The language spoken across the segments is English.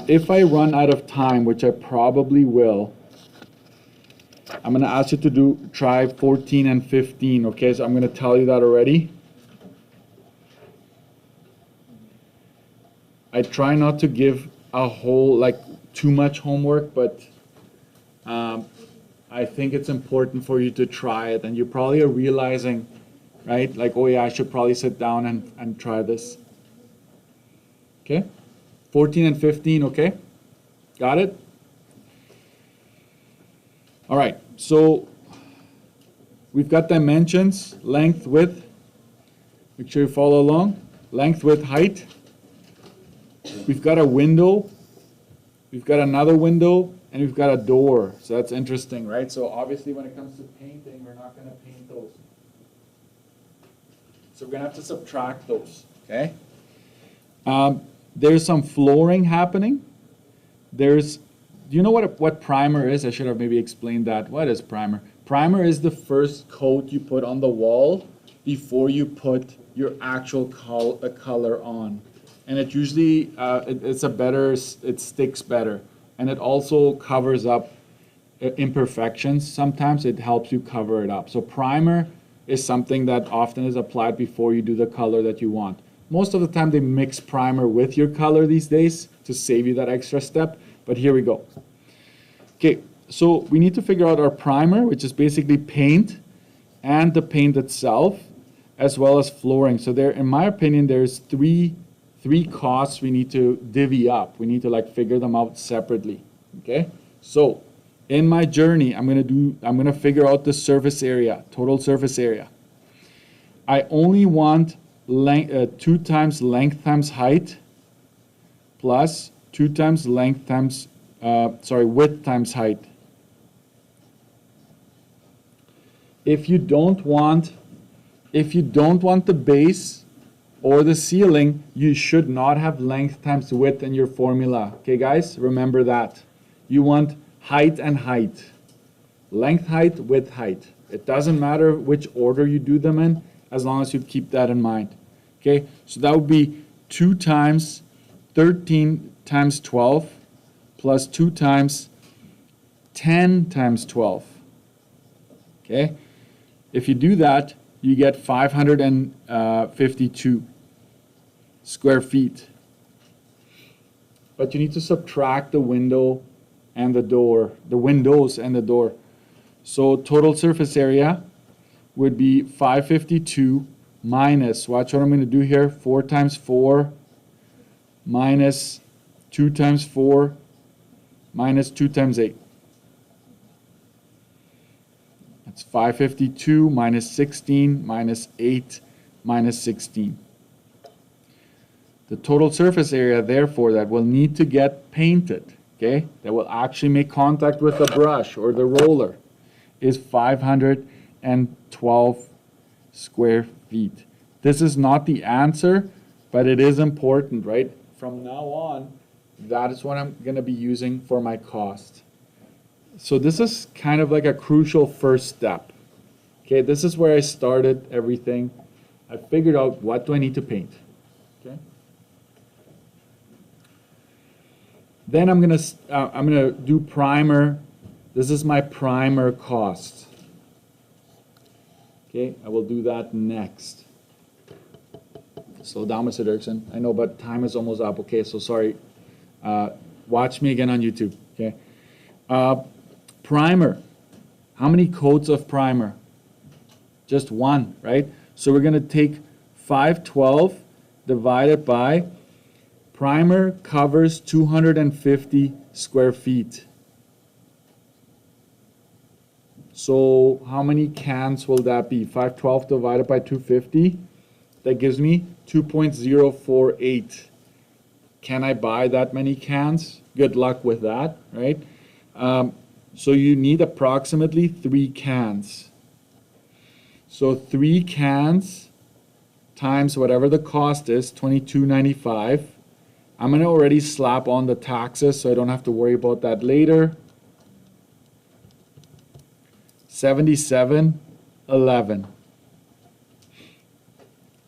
If I run out of time, which I probably will, I'm going to ask you to try 14 and 15, okay? So I'm going to tell you that already. I try not to give a whole, like, too much homework, but I think it's important for you to try it, and you probably are realizing, right, like, oh yeah, I should probably sit down and try this. Okay? 14 and 15, okay? Got it? All right, so we've got dimensions, length, width. Make sure you follow along. Length, width, height. We've got a window. We've got another window, and we've got a door. So that's interesting, right? So obviously when it comes to painting, we're not going to paint those. So we're going to have to subtract those, okay? There's some flooring happening. Do you know what primer is? I should have maybe explained that. What is primer? Primer is the first coat you put on the wall before you put your actual color on. And it usually, it sticks better. And it also covers up imperfections. Sometimes it helps you cover it up. So primer is something that often is applied before you do the color that you want. Most of the time they mix primer with your color these days to save you that extra step, but here we go. Okay, so we need to figure out our primer, which is basically paint and the paint itself, as well as flooring. So there, in my opinion, there's three costs we need to divvy up. We need to like figure them out separately, okay? So in my journey, I'm gonna figure out the surface area, total surface area. I only want 2 times length times height plus 2 times length times, width times height. If you don't want the base or the ceiling, you should not have length times width in your formula. Okay, guys, remember that. You want height and height. Length, height, width, height. It doesn't matter which order you do them in, as long as you keep that in mind. Okay, so that would be 2 times 13 times 12 plus 2 times 10 times 12. Okay, if you do that, you get 552 square feet. But you need to subtract the window and the door, the windows and the door. So total surface area would be 552 minus, watch what I'm going to do here, 4 times 4 minus 2 times 4 minus 2 times 8. That's 552 minus 16 minus 8 minus 16. The total surface area, therefore, that will need to get painted, okay, that will actually make contact with the brush or the roller, is 512 square feet. This is not the answer, but it is important, right? From now on, that is what I'm going to be using for my cost. So this is kind of like a crucial first step. Okay, this is where I started everything. I figured out what do I need to paint. Okay. Then I'm gonna do primer. This is my primer cost. Okay, I will do that next. Slow down, Mr. Dirksen. I know, but time is almost up. Okay, so sorry. Watch me again on YouTube. Okay. Primer. How many coats of primer? Just one, right? So we're going to take 512 divided by primer covers 250 square feet. So how many cans will that be? 512 divided by 250. That gives me 2.048. Can I buy that many cans? Good luck with that, right? So you need approximately 3 cans. So 3 cans times whatever the cost is, $22.95. I'm going to already slap on the taxes so I don't have to worry about that later. $77.11.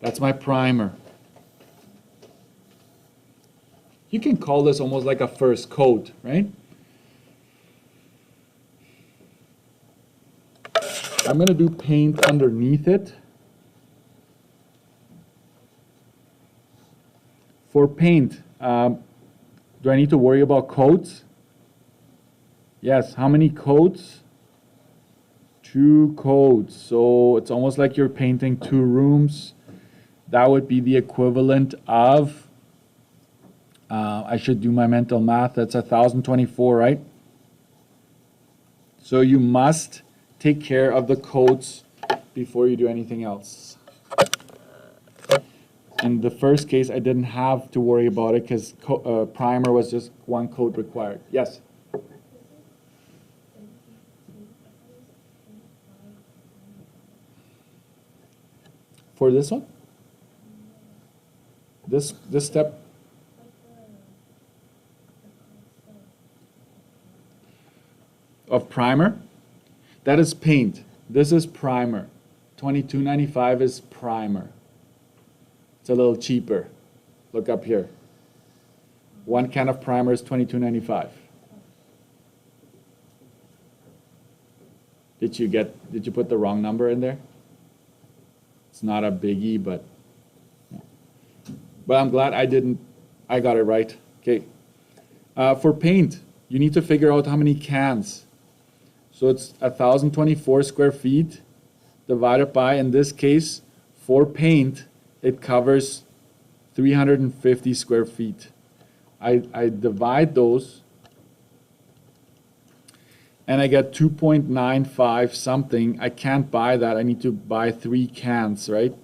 That's my primer. You can call this almost like a first coat, right? I'm going to do paint underneath it. For paint, do I need to worry about coats? Yes. How many coats? 2 coats. So it's almost like you're painting 2 rooms. That would be the equivalent of, I should do my mental math, that's 1,024, right? So you must take care of the coats before you do anything else. In the first case, I didn't have to worry about it because primer was just 1 coat required. Yes? For this one? This step? Of primer? That is paint. This is primer. $22.95 is primer. It's a little cheaper. Look up here. 1 can of primer is $22.95. Did you put the wrong number in there? It's not a biggie, but I'm glad I got it right. Okay. For paint, you need to figure out how many cans. So it's 1,024 square feet divided by, in this case, for paint, it covers 350 square feet. I divide those and I get 2.95 something. I can't buy that. I need to buy 3 cans, right?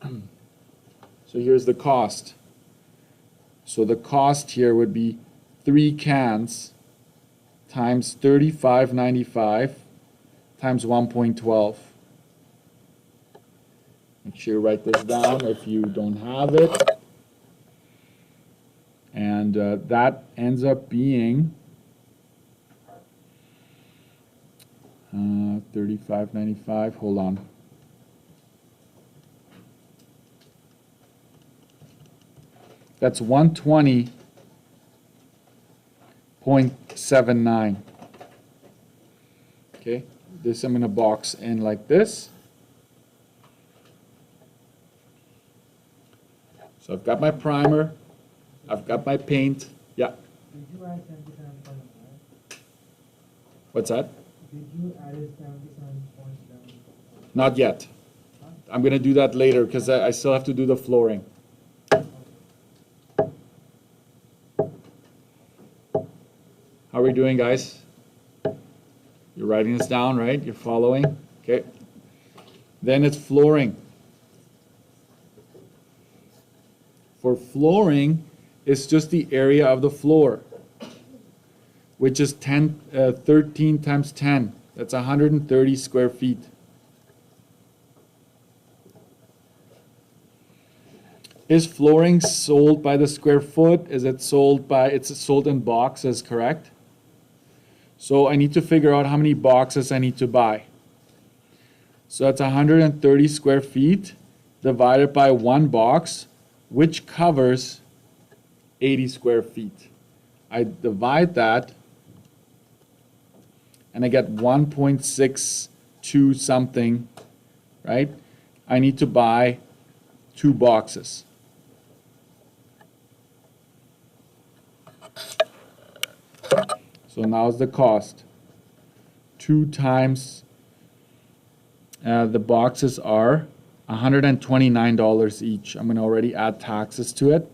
So here's the cost. So the cost here would be 3 cans times $35.95 times 1.12. Make sure you write this down if you don't have it. And that ends up being $35.95. Hold on. That's 120.79. Okay, this I'm going to box in like this. So I've got my primer, I've got my paint. Yeah. Did you add 77.5? What's that? Did you add 77 points down? Not yet. I'm going to do that later because I still have to do the flooring. How are we doing, guys? You're writing this down, right? You're following? Okay. Then it's flooring. For flooring, it's just the area of the floor, which is 13 times 10. That's 130 square feet. Is flooring sold by the square foot? Is it sold by, it's sold in boxes, correct? So I need to figure out how many boxes I need to buy. So that's 130 square feet divided by 1 box, which covers 80 square feet. I divide that and I get 1.62 something, right? I need to buy 2 boxes. So now's the cost. 2 times the boxes are $129 each. I'm going to already add taxes to it.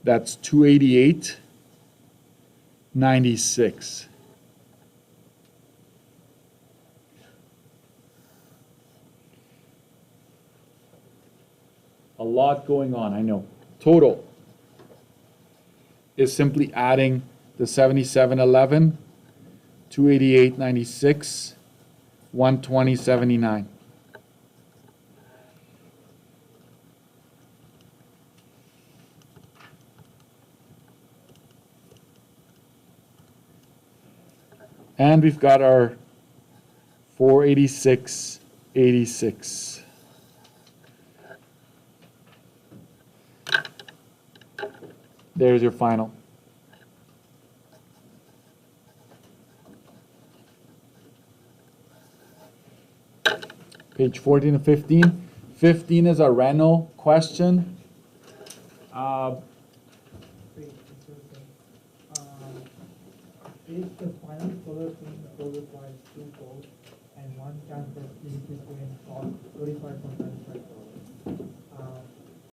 That's $288.96. A lot going on, I know. Total is simply adding the 77.11, 288.96, 120.79. And we've got our 486.86. There's your final. Page 14 and 15. 15 is a Renos question. Wait, it's okay. If the final solar screen code requires 2 codes and one campus, each is going to cost $35.95.